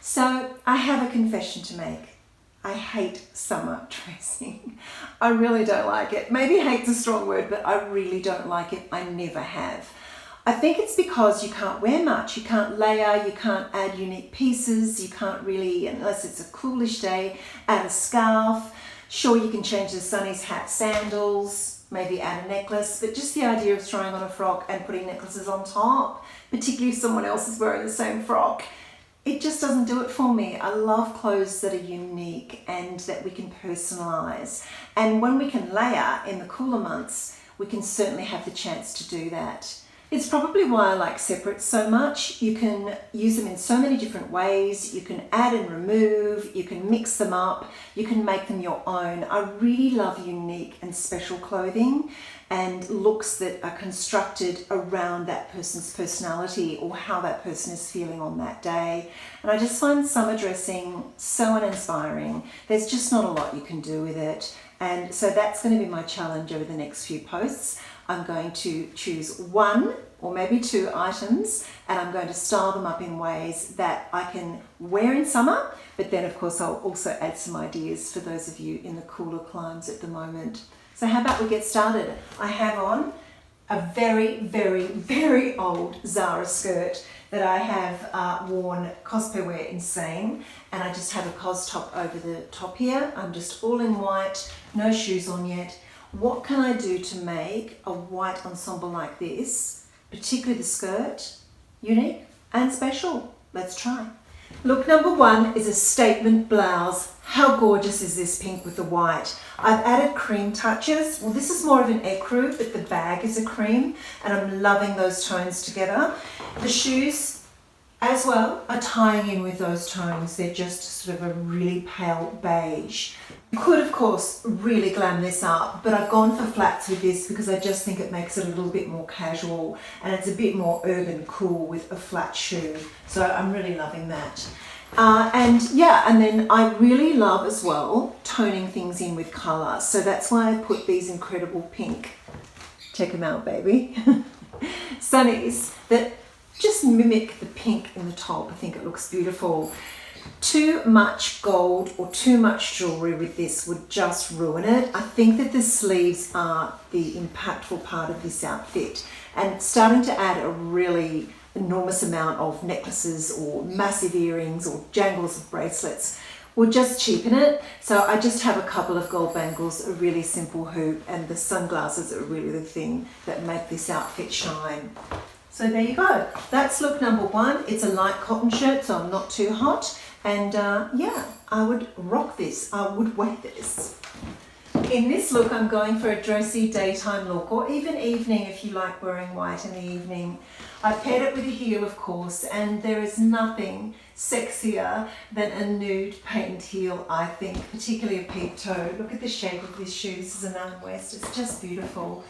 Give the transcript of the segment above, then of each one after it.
So I have a confession to make. I hate summer dressing. I really don't like it. Maybe hate's a strong word, but I really don't like it. I never have. I think it's because you can't wear much. You can't layer, you can't add unique pieces, you can't really, unless it's a coolish day, add a scarf. Sure, you can change the sunnies, hat, sandals, maybe add a necklace, but just the idea of throwing on a frock and putting necklaces on top, particularly if someone else is wearing the same frock, it just doesn't do it for me. I love clothes that are unique and that we can personalize. And when we can layer in the cooler months, we can certainly have the chance to do that. It's probably why I like separates so much. You can use them in so many different ways. You can add and remove, you can mix them up, you can make them your own. I really love unique and special clothing and looks that are constructed around that person's personality or how that person is feeling on that day. And I just find summer dressing so uninspiring. There's just not a lot you can do with it. And so that's going to be my challenge over the next few posts. I'm going to choose one or maybe two items and I'm going to style them up in ways that I can wear in summer, but then of course I'll also add some ideas for those of you in the cooler climes at the moment. So how about we get started? I have on a very, very, very old Zara skirt that I have worn cosplay wear in Shein, and I just have a cos top over the top here. I'm just all in white, no shoes on yet. What can I do to make a white ensemble like this, particularly the skirt, unique and special? Let's try. Look number one is a statement blouse. How gorgeous is this pink with the white? I've added cream touches. Well, this is more of an ecru, but the bag is a cream, and I'm loving those tones together. The shoes as well are tying in with those tones. They're just sort of a really pale beige. You could, of course, really glam this up, but I've gone for flats with this because I just think it makes it a little bit more casual and it's a bit more urban cool with a flat shoe. So I'm really loving that. And then I really love as well toning things in with colour. So that's why I put these incredible pink, check them out baby, sunnies that just mimic the pink in the top. I think it looks beautiful. Too much gold or too much jewellery with this would just ruin it. I think that the sleeves are the impactful part of this outfit, and starting to add a really enormous amount of necklaces or massive earrings or jangles of bracelets will just cheapen it. So I just have a couple of gold bangles, a really simple hoop, and the sunglasses are really the thing that make this outfit shine. So there you go. That's look number one. It's a light cotton shirt, so I'm not too hot. And I would rock this. I would wear this. In this look, I'm going for a dressy daytime look, or even evening if you like wearing white in the evening. I paired it with a heel, of course, and there is nothing sexier than a nude patent heel, I think, particularly a peep toe. Look at the shape of this shoe. This is an Allen West. It's just beautiful.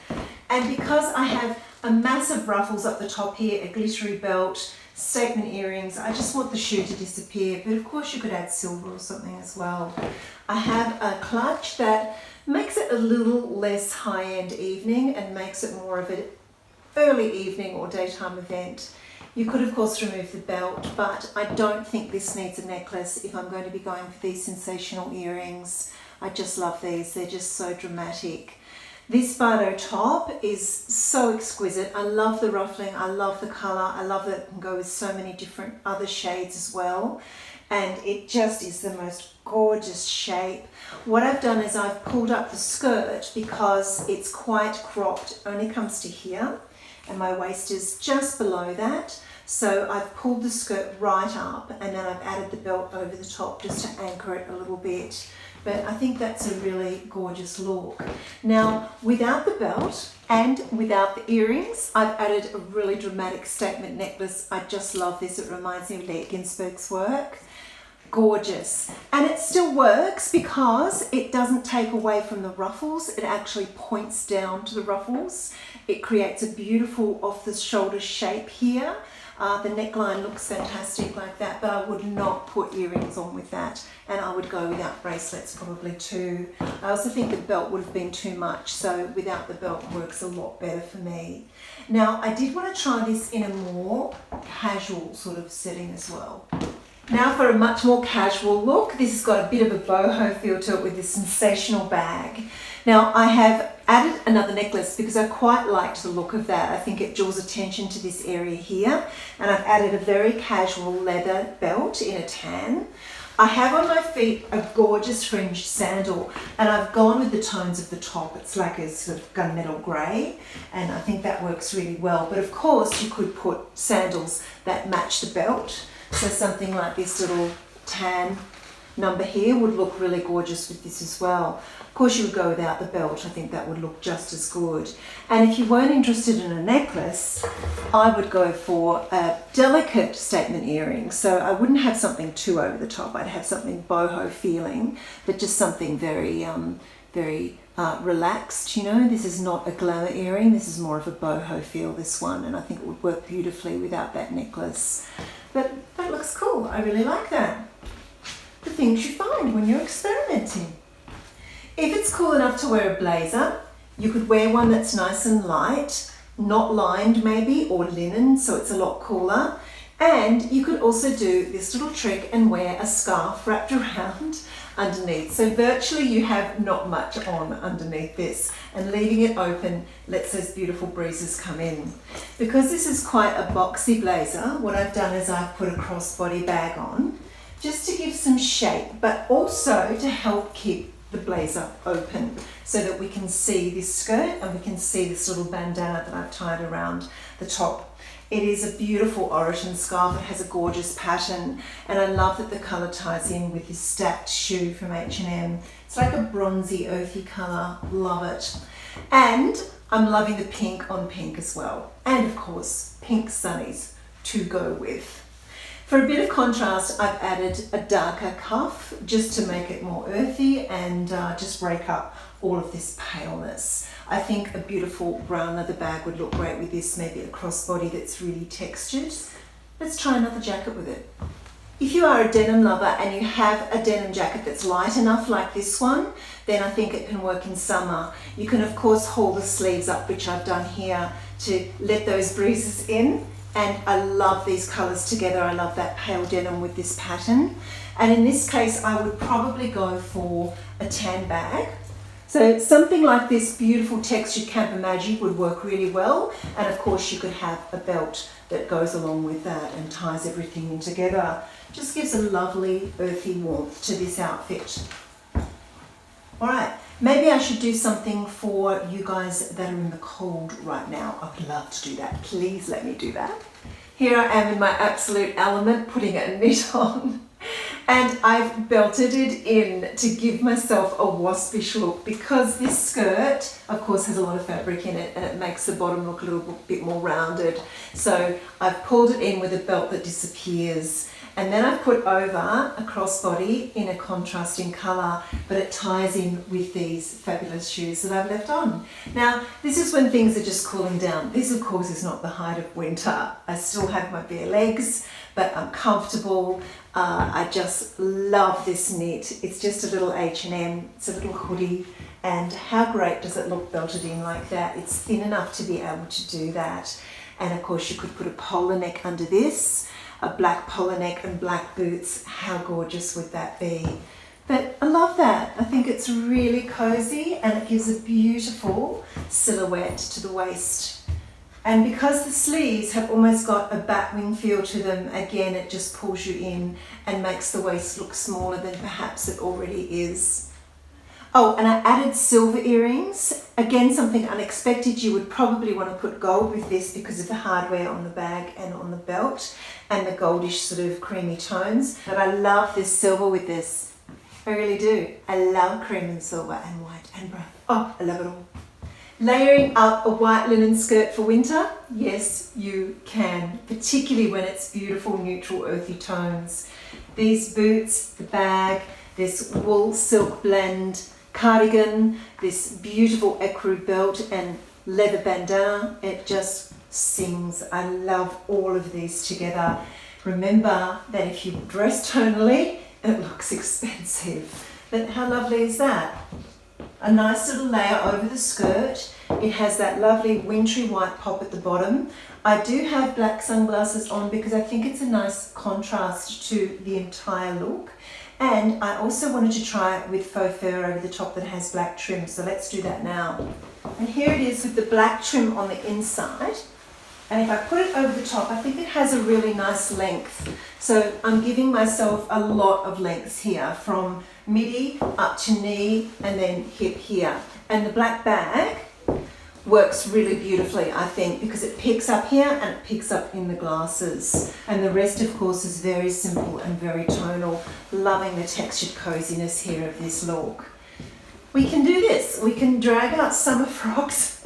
And because I have a massive ruffles up the top here, a glittery belt, statement earrings, I just want the shoe to disappear, but of course you could add silver or something as well. I have a clutch that makes it a little less high-end evening and makes it more of an early evening or daytime event. You could of course remove the belt, but I don't think this needs a necklace if I'm going to be going for these sensational earrings. I just love these, they're just so dramatic. This bardot top is so exquisite. I love the ruffling, I love the colour, I love that it can go with so many different other shades as well. And it just is the most gorgeous shape. What I've done is I've pulled up the skirt because it's quite cropped, it only comes to here, and my waist is just below that. So I've pulled the skirt right up and then I've added the belt over the top just to anchor it a little bit. But I think that's a really gorgeous look. Now, without the belt and without the earrings, I've added a really dramatic statement necklace. I just love this. It reminds me of Leah Ginsberg's work. Gorgeous. And it still works because it doesn't take away from the ruffles. It actually points down to the ruffles. It creates a beautiful off-the-shoulder shape here. The neckline looks fantastic like that, but I would not put earrings on with that, and I would go without bracelets probably too. I also think the belt would have been too much, so without the belt works a lot better for me. Now, I did want to try this in a more casual sort of setting as well. Now for a much more casual look. This has got a bit of a boho feel to it with this sensational bag. Now I have added another necklace because I quite liked the look of that. I think it draws attention to this area here. And I've added a very casual leather belt in a tan. I have on my feet a gorgeous fringed sandal, and I've gone with the tones of the top. It's like a sort of gunmetal grey, and I think that works really well. But of course you could put sandals that match the belt. So something like this little tan number here would look really gorgeous with this as well. Of course you would go without the belt. I think that would look just as good. And if you weren't interested in a necklace, I would go for a delicate statement earring. So I wouldn't have something too over the top. I'd have something boho feeling, but just something very, relaxed, you know. This is not a glamour earring. This is more of a boho feel, this one. And I think it would work beautifully without that necklace. But that looks cool. I really like that. The things you find when you're experimenting. If it's cool enough to wear a blazer, you could wear one that's nice and light, not lined maybe, or linen, so it's a lot cooler. And you could also do this little trick and wear a scarf wrapped around underneath. So virtually you have not much on underneath this, and leaving it open lets those beautiful breezes come in. Because this is quite a boxy blazer, what I've done is I've put a crossbody bag on just to give some shape, but also to help keep the blazer open so that we can see this skirt and we can see this little bandana that I've tied around the top. It is a beautiful origin scarf. It has a gorgeous pattern, and I love that the colour ties in with this stacked shoe from H&M. It's like a bronzy, earthy colour. Love it. And I'm loving the pink on pink as well. And of course, pink sunnies to go with. For a bit of contrast, I've added a darker cuff just to make it more earthy and just break up all of this paleness. I think a beautiful brown leather bag would look great with this, maybe a crossbody that's really textured. Let's try another jacket with it. If you are a denim lover and you have a denim jacket that's light enough like this one, then I think it can work in summer. You can of course haul the sleeves up, which I've done here, to let those breezes in. And I love these colours together. I love that pale denim with this pattern. And in this case, I would probably go for a tan bag. So something like this beautiful textured Camper Magic would work really well. And of course you could have a belt that goes along with that and ties everything in together. Just gives a lovely earthy warmth to this outfit. All right, maybe I should do something for you guys that are in the cold right now. I would love to do that. Please let me do that. Here I am in my absolute element, putting a knit on. And I've belted it in to give myself a waspish look, because this skirt, of course, has a lot of fabric in it and it makes the bottom look a little bit more rounded. So I've pulled it in with a belt that disappears. And then I've put over a crossbody in a contrasting colour, but it ties in with these fabulous shoes that I've left on. Now, this is when things are just cooling down. This, of course, is not the height of winter. I still have my bare legs, but I'm comfortable. I just love this knit. It's just a little H&M. It's a little hoodie. And how great does it look belted in like that? It's thin enough to be able to do that. And of course, you could put a polar neck under this. A black polar neck and black boots. How gorgeous would that be? But I love that. I think it's really cozy and it gives a beautiful silhouette to the waist. And because the sleeves have almost got a batwing feel to them, again, it just pulls you in and makes the waist look smaller than perhaps it already is. Oh, and I added silver earrings. Again, something unexpected. You would probably want to put gold with this because of the hardware on the bag and on the belt and the goldish sort of creamy tones. But I love this silver with this. I really do. I love cream and silver and white and brown. Oh, I love it all. Layering up a white linen skirt for winter? Yes, you can, particularly when it's beautiful, neutral, earthy tones. These boots, the bag, this wool silk blend, cardigan, this beautiful ecru belt and leather bandana. It just sings. I love all of these together. Remember that if you dress tonally, it looks expensive. But how lovely is that? A nice little layer over the skirt. It has that lovely wintry white pop at the bottom. I do have black sunglasses on because I think it's a nice contrast to the entire look. And I also wanted to try it with faux fur over the top that has black trim. So let's do that now. And here it is with the black trim on the inside. And if I put it over the top, I think it has a really nice length. So I'm giving myself a lot of lengths here, from midi up to knee and then hip here. And the black bag works really beautifully, I think, because it picks up here and it picks up in the glasses. And the rest, of course, is very simple and very tonal. Loving the textured coziness here of this look. We can do this. We can drag out summer frocks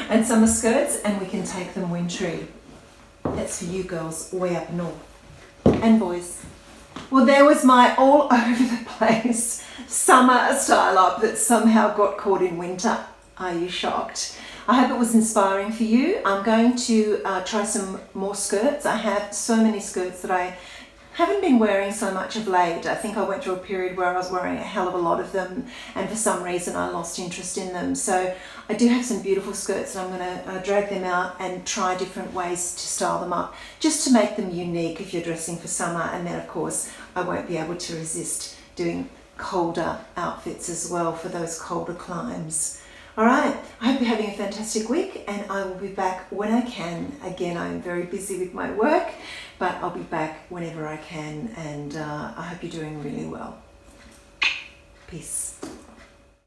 and summer skirts, and we can take them wintry. That's for you girls way up north. And boys. Well, there was my all over the place summer style up that somehow got caught in winter. Are you shocked? I hope it was inspiring for you. I'm going to try some more skirts. I have so many skirts that I haven't been wearing so much of late. I think I went through a period where I was wearing a hell of a lot of them, and for some reason I lost interest in them. So I do have some beautiful skirts, and I'm going to drag them out and try different ways to style them up, just to make them unique if you're dressing for summer. And then of course I won't be able to resist doing colder outfits as well for those colder climes. All right, I hope you're having a fantastic week, and I will be back when I can. Again, I'm very busy with my work, but I'll be back whenever I can, and I hope you're doing really well. Peace.